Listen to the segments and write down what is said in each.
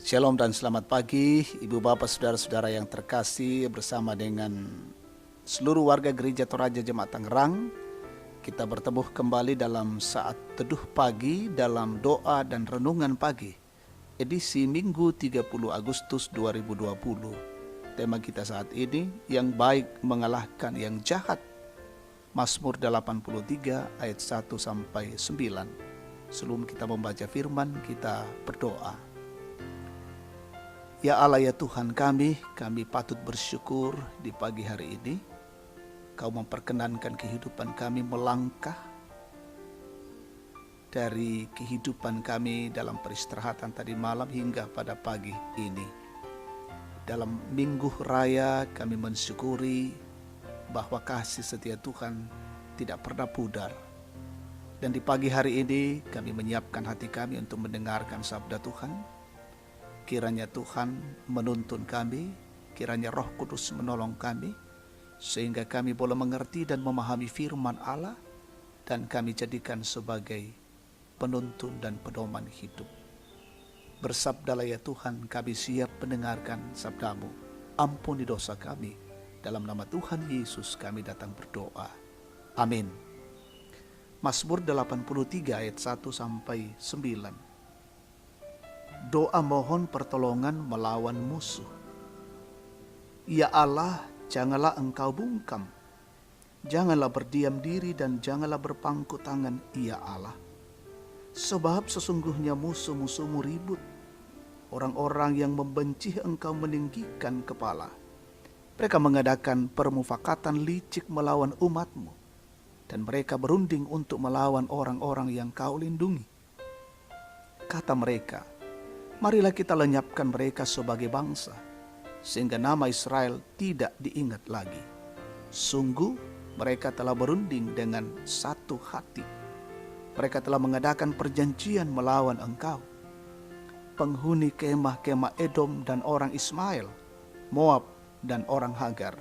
Shalom dan selamat pagi Ibu Bapak Saudara-saudara yang terkasih, bersama dengan seluruh warga Gereja Toraja Jemaat Tangerang. Kita bertemu kembali dalam saat teduh pagi dalam doa dan renungan pagi, edisi Minggu 30 Agustus 2020. Tema kita saat ini, yang baik mengalahkan yang jahat. Mazmur 83 ayat 1 sampai 9. Sebelum kita membaca firman, kita berdoa. Ya Allah, ya Tuhan kami patut bersyukur di pagi hari ini. Kau memperkenankan kehidupan kami melangkah dari kehidupan kami dalam peristirahatan tadi malam hingga pada pagi ini. Dalam minggu raya kami mensyukuri bahwa kasih setia Tuhan tidak pernah pudar. Dan di pagi hari ini kami menyiapkan hati kami untuk mendengarkan sabda Tuhan. Kiranya Tuhan menuntun kami, kiranya Roh Kudus menolong kami, sehingga kami boleh mengerti dan memahami firman Allah, dan kami jadikan sebagai penuntun dan pedoman hidup. Bersabdalah ya Tuhan, kami siap mendengarkan sabdamu. Ampuni dosa kami, dalam nama Tuhan Yesus kami datang berdoa. Amin. Mazmur 83 ayat 1 sampai 9. Doa mohon pertolongan melawan musuh. Ya Allah, janganlah engkau bungkam. Janganlah berdiam diri dan janganlah berpangku tangan, ya Allah. Sebab sesungguhnya musuh-musuhmu ribut. Orang-orang yang membenci engkau meninggikan kepala. Mereka mengadakan permufakatan licik melawan umatmu. Dan mereka berunding untuk melawan orang-orang yang kau lindungi. Kata mereka, marilah kita lenyapkan mereka sebagai bangsa, sehingga nama Israel tidak diingat lagi. Sungguh mereka telah berunding dengan satu hati. Mereka telah mengadakan perjanjian melawan engkau. Penghuni kemah-kemah Edom dan orang Ismail, Moab dan orang Hagar,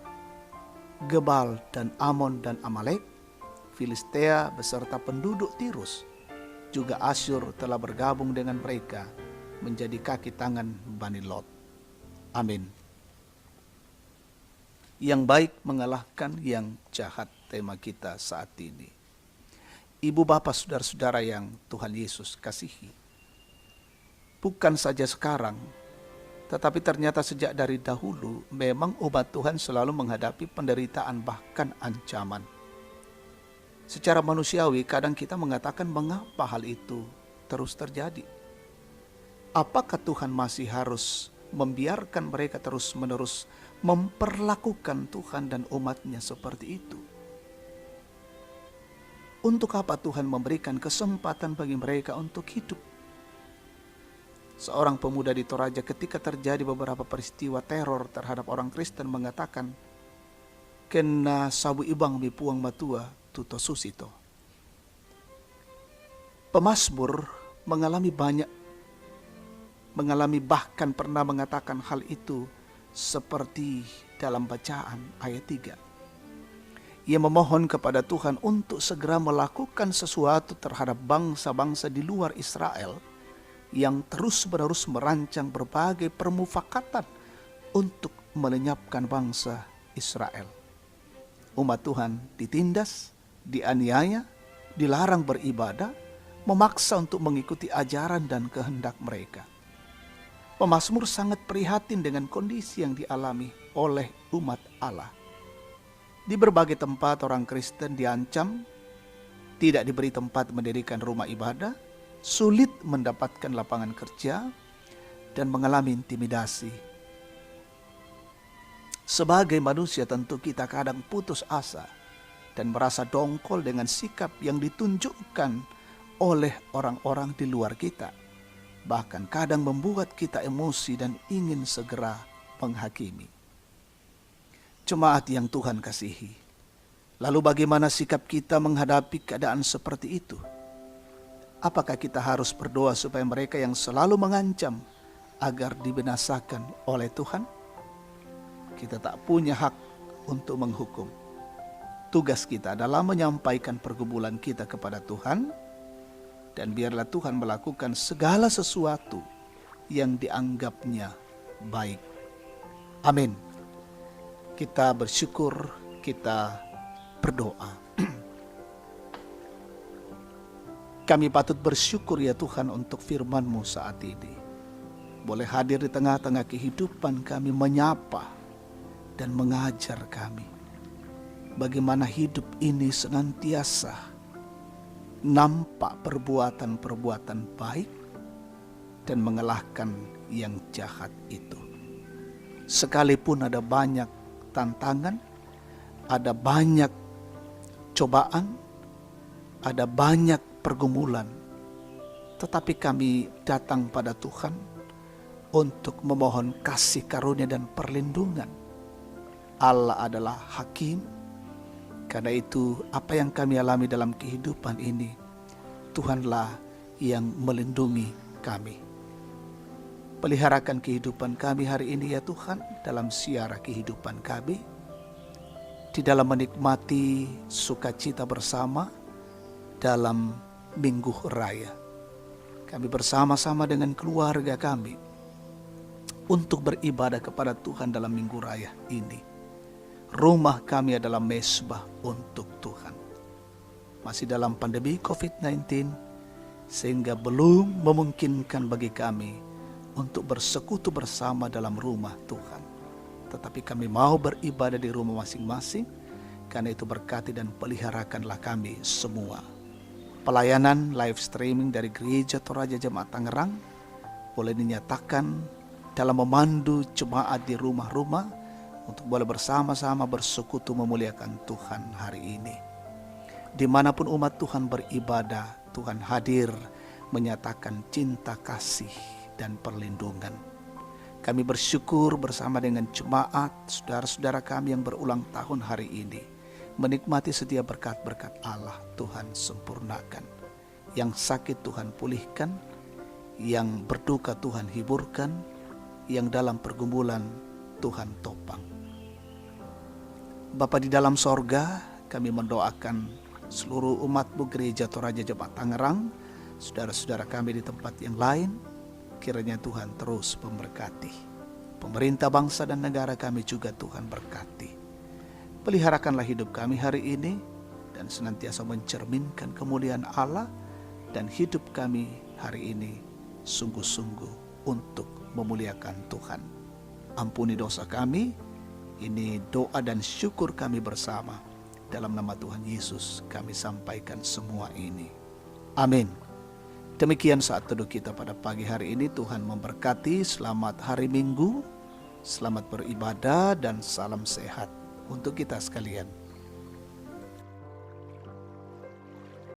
Gebal dan Amon dan Amalek, Filistea beserta penduduk Tirus, juga Asyur telah bergabung dengan mereka menjadi kaki tangan Bani Lot. Amin. Yang baik mengalahkan yang jahat, tema kita saat ini. Ibu bapak saudara-saudara yang Tuhan Yesus kasihi, bukan saja sekarang, tetapi ternyata sejak dari dahulu memang umat Tuhan selalu menghadapi penderitaan bahkan ancaman. Secara manusiawi kadang kita mengatakan, mengapa hal itu terus terjadi? Apakah Tuhan masih harus membiarkan mereka terus-menerus memperlakukan Tuhan dan umatnya seperti itu? Untuk apa Tuhan memberikan kesempatan bagi mereka untuk hidup? Seorang pemuda di Toraja ketika terjadi beberapa peristiwa teror terhadap orang Kristen mengatakan, kena sabu ibang mipuang matua tuto susito. Pemazmur mengalami bahkan pernah mengatakan hal itu seperti dalam bacaan ayat 3. Ia memohon kepada Tuhan untuk segera melakukan sesuatu terhadap bangsa-bangsa di luar Israel yang terus-menerus merancang berbagai permufakatan untuk melenyapkan bangsa Israel. Umat Tuhan ditindas, dianiaya, dilarang beribadah, memaksa untuk mengikuti ajaran dan kehendak mereka. Pemazmur sangat prihatin dengan kondisi yang dialami oleh umat Allah. Di berbagai tempat orang Kristen diancam, tidak diberi tempat mendirikan rumah ibadah, sulit mendapatkan lapangan kerja, dan mengalami intimidasi. Sebagai manusia tentu kita kadang putus asa dan merasa dongkol dengan sikap yang ditunjukkan oleh orang-orang di luar kita. Bahkan kadang membuat kita emosi dan ingin segera menghakimi. Jemaat yang Tuhan kasihi, lalu bagaimana sikap kita menghadapi keadaan seperti itu? Apakah kita harus berdoa supaya mereka yang selalu mengancam agar dibinasakan oleh Tuhan? Kita tak punya hak untuk menghukum. Tugas kita adalah menyampaikan pergumulan kita kepada Tuhan, dan biarlah Tuhan melakukan segala sesuatu yang dianggapnya baik. Amin. Kita bersyukur, kita berdoa. Kami patut bersyukur ya Tuhan untuk firman-Mu saat ini. Boleh hadir di tengah-tengah kehidupan kami, menyapa dan mengajar kami. Bagaimana hidup ini senantiasa nampak perbuatan-perbuatan baik dan mengalahkan yang jahat itu. Sekalipun ada banyak tantangan, ada banyak cobaan, ada banyak pergumulan, tetapi kami datang pada Tuhan untuk memohon kasih karunia dan perlindungan. Allah adalah hakim. Karena itu apa yang kami alami dalam kehidupan ini, Tuhanlah yang melindungi kami. Peliharakan kehidupan kami hari ini ya Tuhan, dalam siara kehidupan kami, di dalam menikmati sukacita bersama dalam Minggu Raya. Kami bersama-sama dengan keluarga kami untuk beribadah kepada Tuhan dalam Minggu Raya ini. Rumah kami adalah mezbah untuk Tuhan. Masih dalam pandemi COVID-19, sehingga belum memungkinkan bagi kami untuk bersekutu bersama dalam rumah Tuhan. Tetapi kami mau beribadah di rumah masing-masing, karena itu berkati dan peliharakanlah kami semua. Pelayanan live streaming dari Gereja Toraja Jemaat Tangerang boleh dinyatakan dalam memandu jemaat di rumah-rumah untuk boleh bersama-sama bersekutu memuliakan Tuhan hari ini. Dimanapun umat Tuhan beribadah, Tuhan hadir menyatakan cinta kasih dan perlindungan. Kami bersyukur bersama dengan jemaat, saudara-saudara kami yang berulang tahun hari ini, menikmati setiap berkat-berkat Allah. Tuhan sempurnakan. Yang sakit Tuhan pulihkan, yang berduka Tuhan hiburkan, yang dalam pergumulan Tuhan topang. Bapa di dalam sorga, kami mendoakan seluruh umat-Mu Gereja Toraja Jemaat Tangerang, saudara-saudara kami di tempat yang lain, kiranya Tuhan terus memberkati. Pemerintah bangsa dan negara kami juga Tuhan berkati. Peliharakanlah hidup kami hari ini, dan senantiasa mencerminkan kemuliaan Allah, dan hidup kami hari ini sungguh-sungguh untuk memuliakan Tuhan. Ampuni dosa kami. Ini doa dan syukur kami bersama. Dalam nama Tuhan Yesus kami sampaikan semua ini. Amin. Demikian saat teduh kita pada pagi hari ini. Tuhan memberkati. Selamat hari Minggu. Selamat beribadah dan salam sehat untuk kita sekalian.